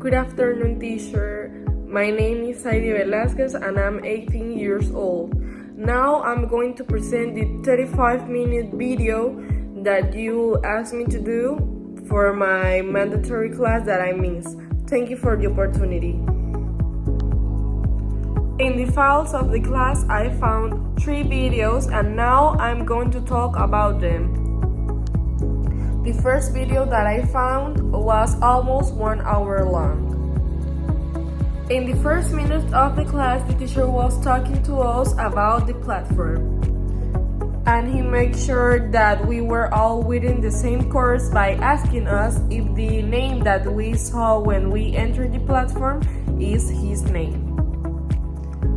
Good afternoon, teacher. My name is Heidi Velasquez and I'm 18 years old. Now I'm going to present the 35-minute video that you asked me to do for my mandatory class that I missed. Thank you for the opportunity. In the files of the class, I found 3 videos and now I'm going to talk about them. The first video that I found was almost 1 hour long. In the first minute of the class, the teacher was talking to us about the platform. And he made sure that we were all within the same course by asking us if the name that we saw when we entered the platform is his name.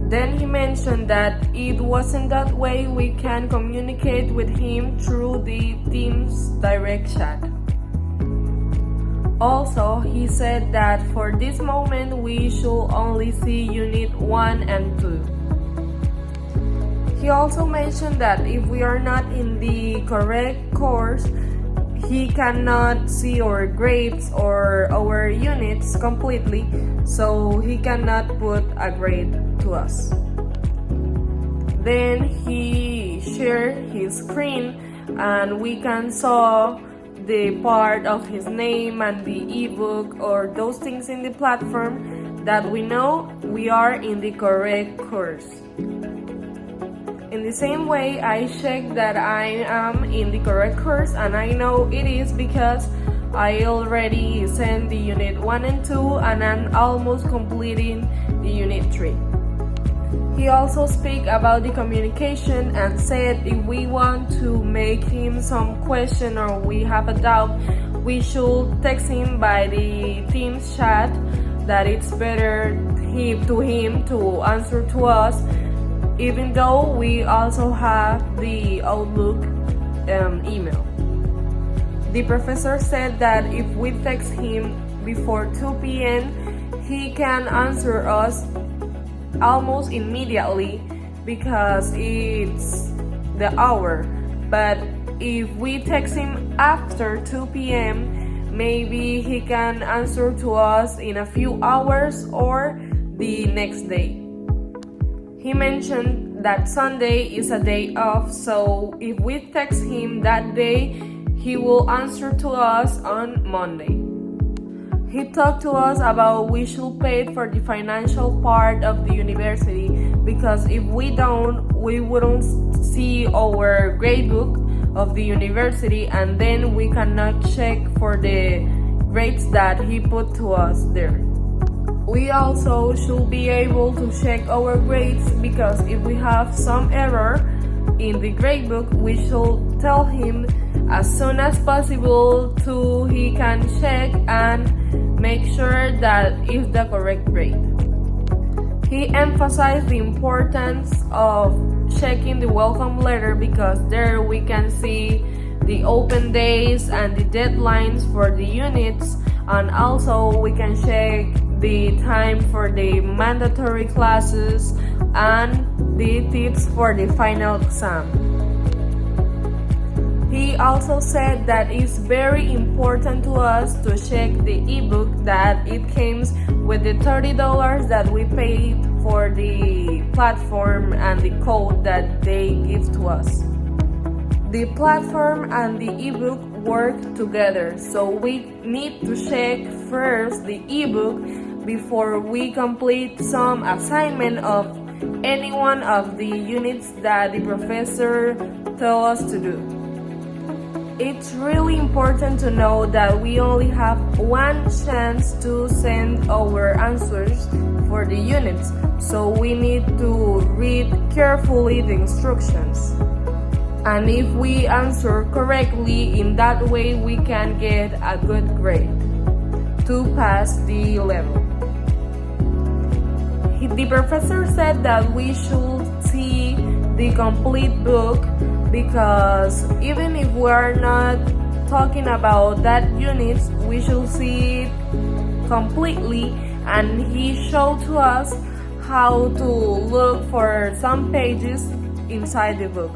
Then he mentioned that it wasn't that way we can communicate with him through the Teams direct chat. Also, he said that for this moment we should only see Unit 1 and 2. He also mentioned that if we are not in the correct course, he cannot see our grades or our units completely, so he cannot put a grade to us. Then he shared his screen and we can saw the part of his name and the ebook or those things in the platform that we know we are in the correct course. In the same way, I checked that I am in the correct course and I know it is because I already sent the Unit 1 and 2 and I'm almost completing the Unit 3. He also spoke about the communication and said if we want to make him some question or we have a doubt, we should text him by the Teams chat, that it's better to him to answer to us, even though we also have the Outlook email. The professor said that if we text him before 2 p.m., he can answer us almost immediately because it's the hour. But if we text him after 2 p.m., maybe he can answer to us in a few hours or the next day. He mentioned that Sunday is a day off, so if we text him that day, he will answer to us on Monday. He talked to us about we should pay for the financial part of the university because if we don't, we wouldn't see our gradebook of the university and then we cannot check for the grades that he put to us there. We also should be able to check our grades because if we have some error in the gradebook, we should tell him as soon as possible so he can check and make sure that it's the correct grade. He emphasized the importance of checking the welcome letter because there we can see the open days and the deadlines for the units, and also we can check the time for the mandatory classes and the tips for the final exam. He also said that it's very important to us to check the ebook that it comes with the $30 that we paid for the platform and the code that they give to us. The platform and the ebook work together, so we need to check first the ebook before we complete some assignment of any one of the units that the professor tells us to do. It's really important to know that we only have one chance to send our answers for the units, so we need to read carefully the instructions. And if we answer correctly, in that way we can get a good grade to pass the level. The professor said that we should see the complete book because even if we are not talking about that unit, we should see it completely, and he showed to us how to look for some pages inside the book.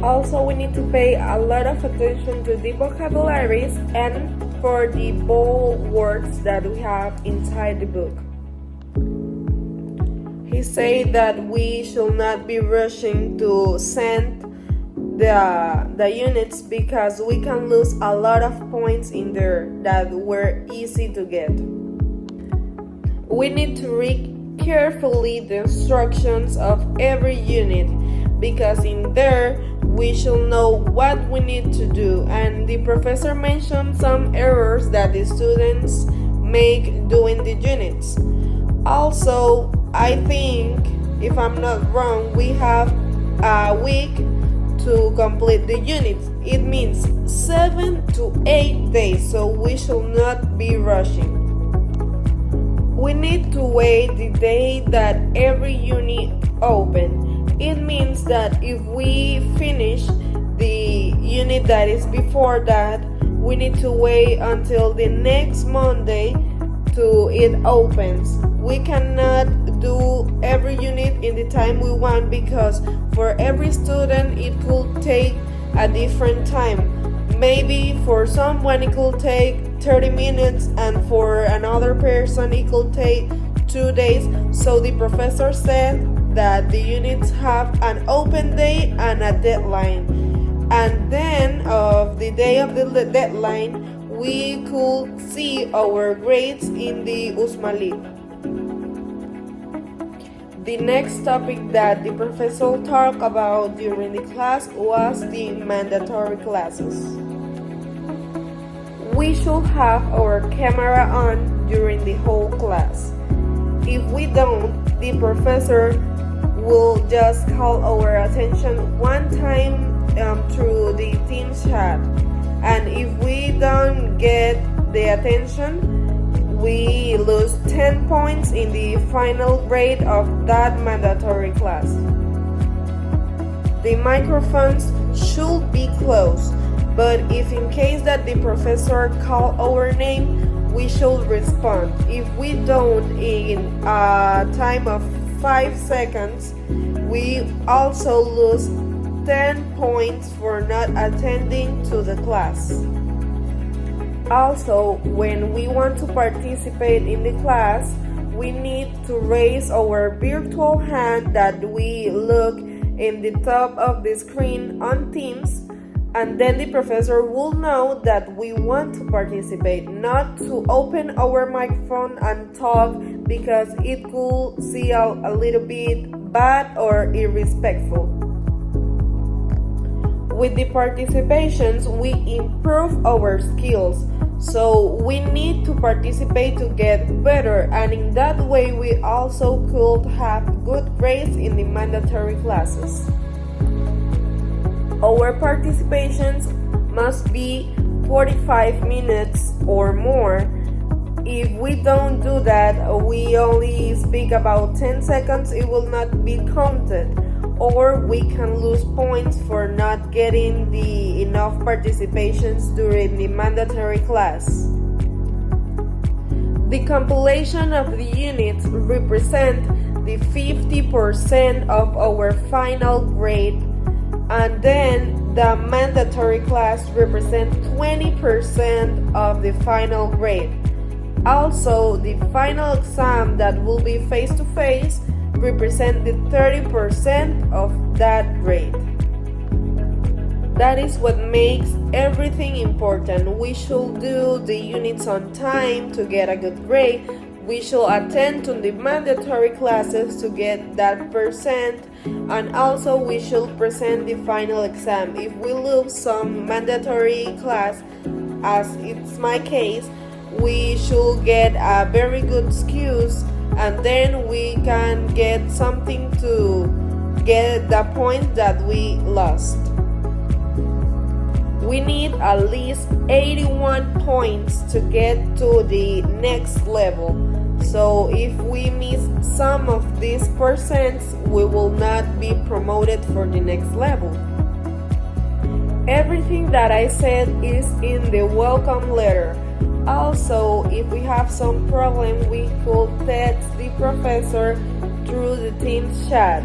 Also, we need to pay a lot of attention to the vocabularies and for the bold words that we have inside the book. He said that we should not be rushing to send the units because we can lose a lot of points in there that were easy to get. We need to read carefully the instructions of every unit because in there we should know what we need to do, and the professor mentioned some errors that the students make doing the units. Also, I think, if I'm not wrong, we have a week to complete the units. It means 7 to 8 days, so we should not be rushing. We need to wait the day that every unit open. It means that if we finish the unit that is before that, we need to wait until the next Monday to it opens. We cannot do every unit in the time we want because for every student it could take a different time. Maybe for someone it could take 30 minutes and for another person it could take 2 days. So the professor said that the units have an open day and a deadline. And then of the day of the deadline, we could see our grades in the Usmali. The next topic that the professor talked about during the class was the mandatory classes. We should have our camera on during the whole class. If we don't, the professor will just call our attention one time through the team chat. And if we don't get the attention, we lose 10 points in the final grade of that mandatory class. The microphones should be closed, but if in case that the professor call our name, we should respond. If we don't in a time of 5 seconds, we also lose 10 points for not attending to the class. Also, when we want to participate in the class, we need to raise our virtual hand that we look in the top of the screen on Teams, and then the professor will know that we want to participate, not to open our microphone and talk because it could see a little bit bad or irrespectful. With the participations, we improve our skills, so we need to participate to get better, and in that way we also could have good grades in the mandatory classes. Our participations must be 45 minutes or more. If we don't do that, we only speak about 10 seconds, it will not be counted, or we can lose points for not getting the enough participations during the mandatory class. The compilation of the units represent the 50% of our final grade, and then the mandatory class represents 20% of the final grade. Also, the final exam that will be face-to-face represent the 30% of that grade. That is what makes everything important. We should do the units on time to get a good grade. We should attend to the mandatory classes to get that percent, and also we should present the final exam. If we lose some mandatory class, as it's my case, we should get a very good excuse, and then we can get something to get the point that we lost. We need at least 81 points to get to the next level. So if we miss some of these percents, we will not be promoted for the next level. Everything that I said is in the welcome letter. Also, if we have some problem, we could text the professor through the Teams chat.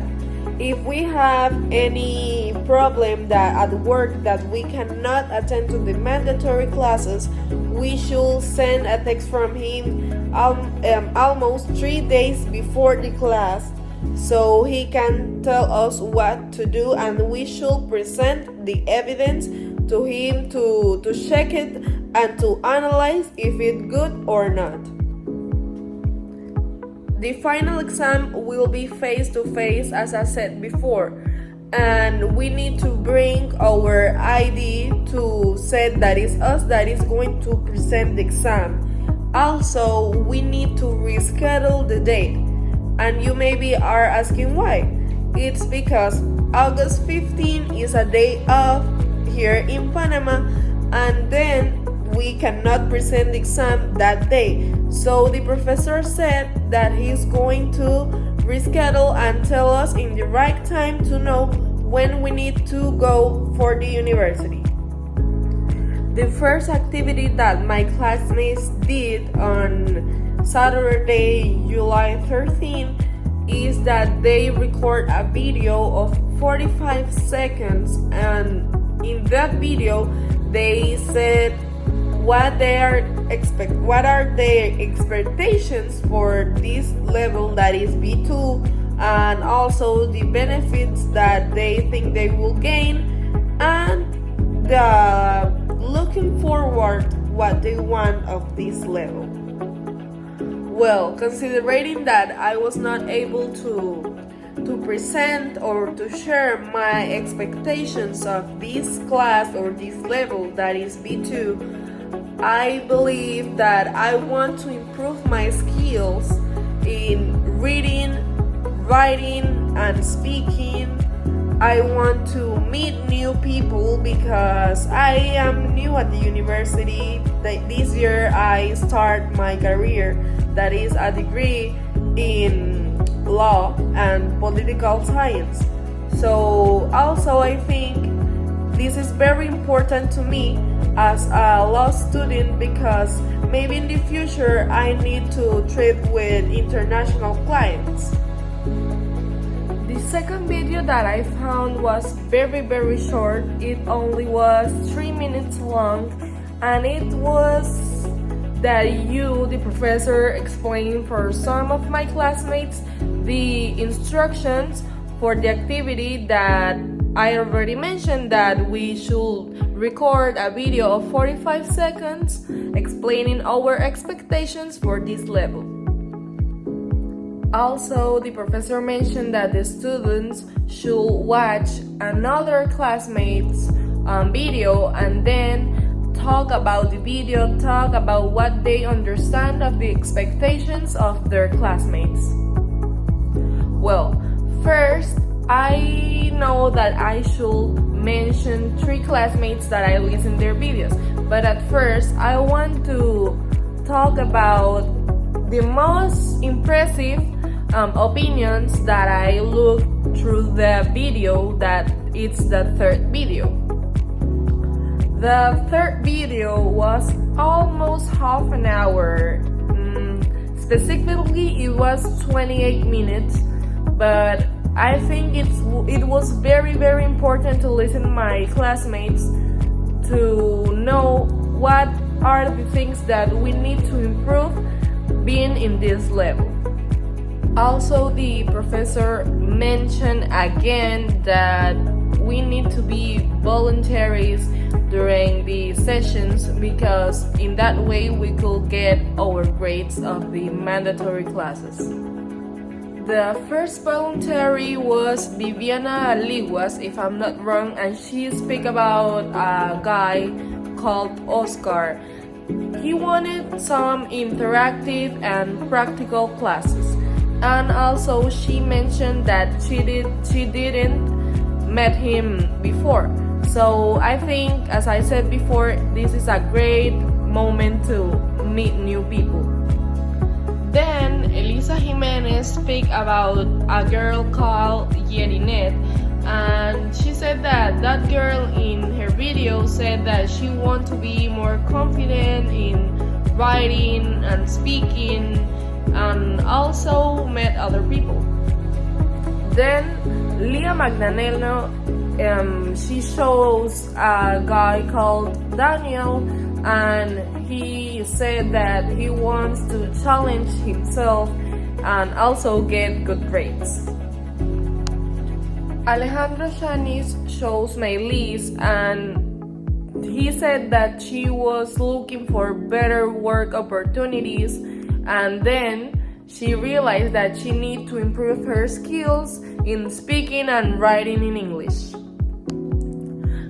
If we have any problem that at work that we cannot attend to the mandatory classes, we should send a text from him almost 3 days before the class so he can tell us what to do, and we should present the evidence to him to check it and to analyze if it's good or not. The final exam will be face to face, as I said before, and we need to bring our ID to say that it's us that is going to present the exam. Also, we need to reschedule the date, and you maybe are asking why. It's because August 15 is a day off here in Panama, and then we cannot present the exam that day. So the professor said that he's going to reschedule and tell us in the right time to know when we need to go for the university. The first activity that my classmates did on Saturday, July 13, is that they record a video of 45 seconds, and in that video they said what are their expectations for this level that is B2, and also the benefits that they think they will gain, and the looking forward what they want of this level. Well, considering that I was not able to present or to share my expectations of this class or this level that is B2, I believe that I want to improve my skills in reading, writing, and speaking. I want to meet new people because I am new at the university. This year I start my career, that is a degree in law and political science. So also I think this is very important to me as a law student because maybe in the future I need to trade with international clients. The second video that I found was very short. It only was 3 minutes long, and it was that the professor, explained for some of my classmates the instructions for the activity that I already mentioned, that we should record a video of 45 seconds explaining our expectations for this level. Also, the professor mentioned that the students should watch another classmate's video and then talk about the video, talk about what they understand of the expectations of their classmates. Well, first, I know that I should mention 3 classmates that I listen their videos, but at first I want to talk about the most impressive opinions that I looked through the video, that it's the third video. The third video was almost half an hour. Specifically, it was 28 minutes, but I think it was very important to listen to my classmates to know what are the things that we need to improve being in this level. Also, the professor mentioned again that we need to be voluntaries during the sessions because in that way we could get our grades of the mandatory classes. The first voluntary was Viviana Liguas, if I'm not wrong, and she spoke about a guy called Oscar. He wanted some interactive and practical classes, and also she mentioned that she didn't met him before. So I think, as I said before, this is a great moment to meet new people. Then Elisa Jimenez spoke about a girl called Yerinet, and she said that that girl in her video said that she wants to be more confident in writing and speaking, and also met other people. Then Leah Magdaleno, she shows a guy called Daniel, and he said that he wants to challenge himself and also get good grades. Alejandro Shanis shows Maylis, and he said that she was looking for better work opportunities, and then she realized that she needed to improve her skills in speaking and writing in English.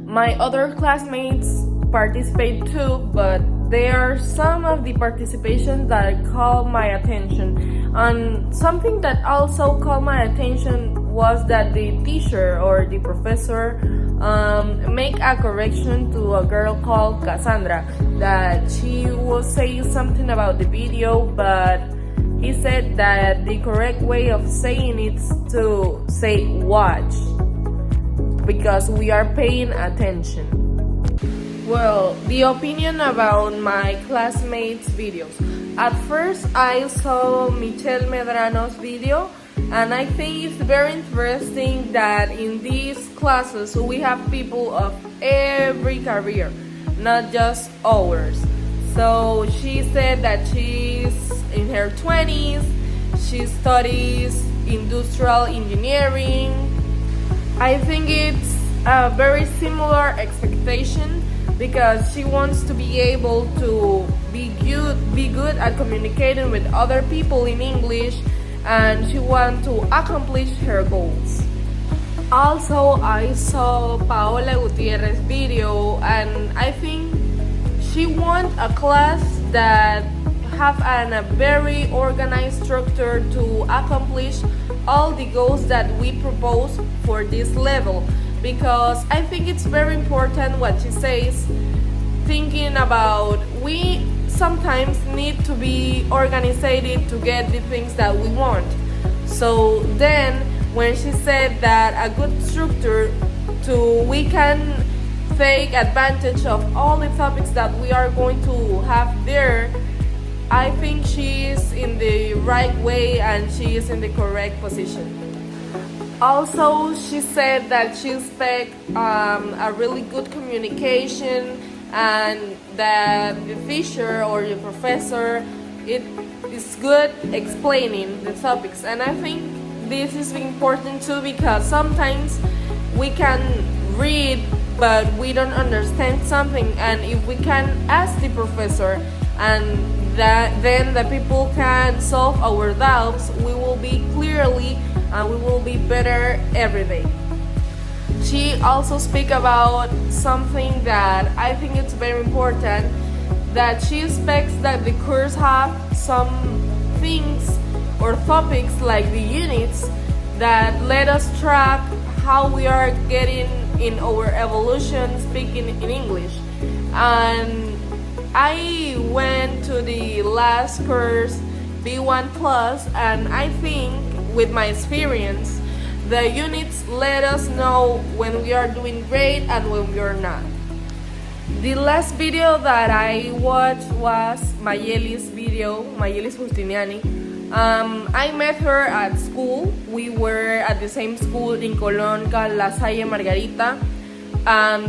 My other classmates participate too, but there are some of the participations that caught my attention. And something that also caught my attention was that the teacher or the professor make a correction to a girl called Cassandra, that she was saying something about the video, but he said that the correct way of saying it is to say watch, because we are paying attention. Well, the opinion about my classmates' videos. At first, I saw Michelle Medrano's video, and I think it's very interesting that in these classes we have people of every career, not just ours. So she said that she's in her 20s, she studies industrial engineering. I think it's a very similar expectation, because she wants to be able to be good at communicating with other people in English, and she wants to accomplish her goals. Also, I saw Paola Gutierrez's video, and I think she wants a class that have a very organized structure to accomplish all the goals that we propose for this level, because I think it's very important what she says, thinking about we sometimes need to be organized to get the things that we want. So then when she said that a good structure we can take advantage of all the topics that we are going to have there, I think she is in the right way and she is in the correct position. Also, she said that she expects a really good communication, and that the teacher or the professor is good explaining the topics. And I think this is important too, because sometimes we can read but we don't understand something, and if we can ask the professor and then the people can solve our doubts, we will be clearly and we will be better every day. She also speak about something that I think it's very important, that she expects that the course have some things or topics like the units that let us track how we are getting in our evolution speaking in English. And I went to the last course, B1 Plus, and I think with my experience, the units let us know when we are doing great and when we are not. The last video that I watched was Mayeli's video, Mayelis Justiniani. I met her at school. We were at the same school in Colón, La Salle Margarita.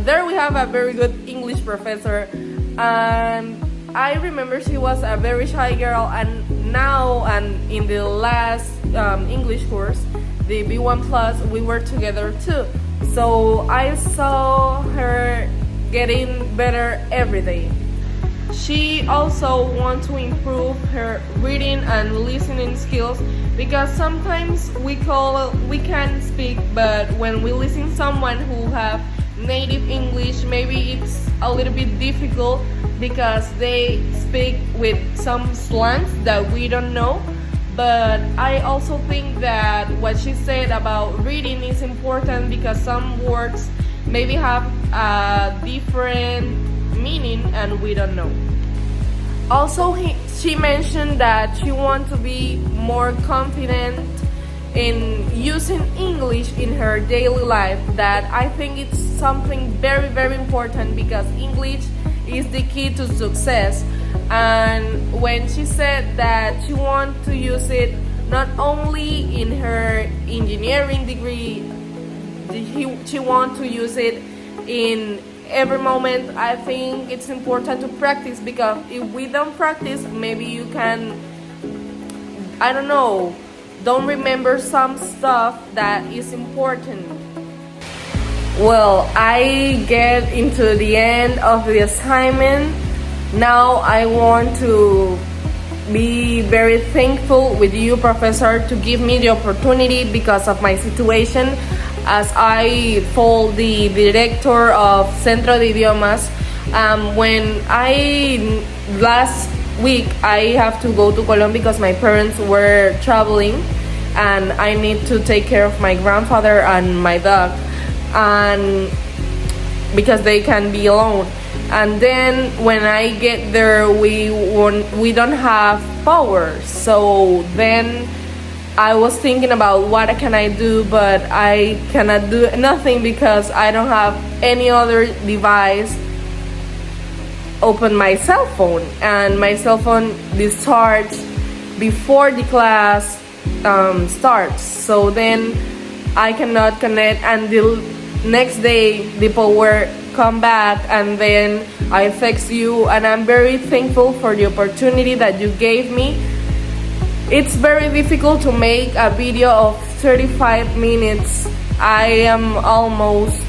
There we have a very good English professor. And I remember she was a very shy girl, and now and in the last English course, the B1 Plus, we were together too. So I saw her getting better every day. She also wants to improve her reading and listening skills, because sometimes we can speak, but when we listen to someone who have native English, maybe it's a little bit difficult because they speak with some slangs that we don't know. But I also think that what she said about reading is important, because some words maybe have a different meaning and we don't know. Also, she mentioned that she wants to be more confident in using English in her daily life. That I think it's something very, very important, because English is the key to success. And when she said that she wants to use it not only in her engineering degree she wants to use it in every moment. I think it's important to practice, because if we don't practice, maybe you can, I don't know, don't remember some stuff that is important. Well, I get into the end of the assignment. Now I want to be very thankful with you, professor, to give me the opportunity because of my situation. As I told the director of Centro de Idiomas, when last week I have to go to Colombia because my parents were traveling and I need to take care of my grandfather and my dog, and because they can be alone. And then when I get there, we don't have power. So then I was thinking about what can I do, but I cannot do nothing because I don't have any other device. Open my cell phone, and my cell phone discharged before the class starts. So then I cannot connect until next day the power come back, and then I text you, and I'm very thankful for the opportunity that you gave me. It's very difficult to make a video of 35 minutes. I am almost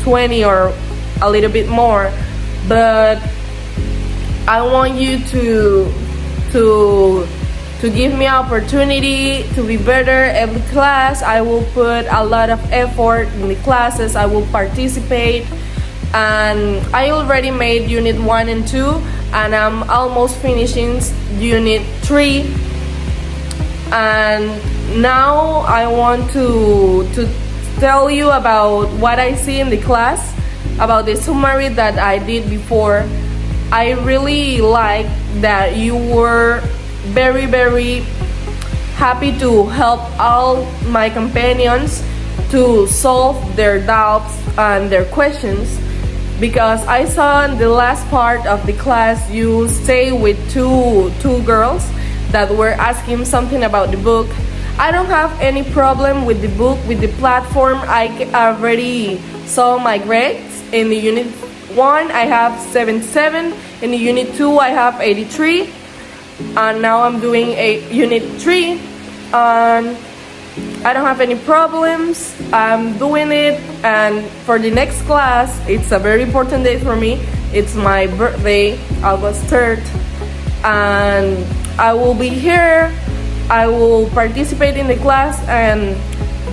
20 or a little bit more, but I want you to give me an opportunity to be better every class. I will put a lot of effort in the classes. I will participate, and I already made unit 1 and 2, and I'm almost finishing unit 3. And now I want to tell you about what I see in the class, about the summary that I did before. I really like that you were very, very happy to help all my companions to solve their doubts and their questions, because I saw in the last part of the class you stay with two girls that were asking something about the book. I don't have any problem with the book, with the platform. I already saw my grades. In the unit 1 I have 77, in the unit 2 I have 83, and now I'm doing a unit 3, and I don't have any problems. I'm doing it, and for the next class, it's a very important day for me. It's my birthday, August 3rd, and I will be here. I will participate in the class, and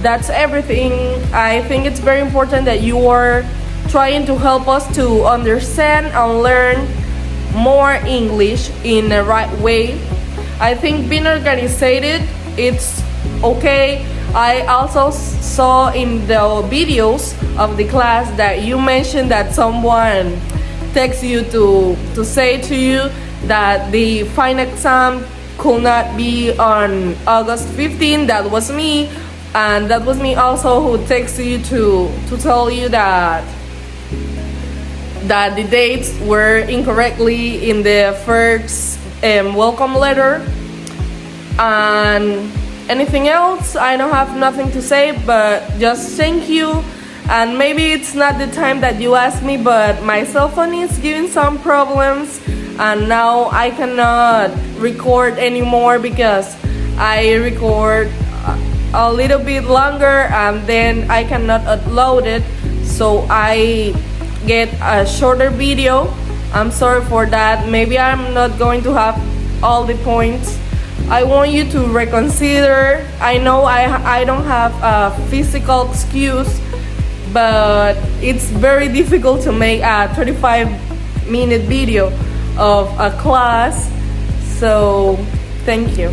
that's everything. I think it's very important that you are trying to help us to understand and learn more English in the right way. I think being organized, it's okay. I also saw in the videos of the class that you mentioned that someone texts you to say to you that the final exam could not be on August 15. That was me, and that was me also who texted you to tell you that the dates were incorrectly in the first welcome letter. And anything else, I don't have nothing to say, but just thank you. And maybe it's not the time that you asked me, but my cell phone is giving some problems, and now I cannot record anymore because I record a little bit longer and then I cannot upload it, so I get a shorter video. I'm sorry for that. Maybe I'm not going to have all the points. I want you to reconsider. I know I don't have a physical excuse, but it's very difficult to make a 35-minute video of a class. So thank you.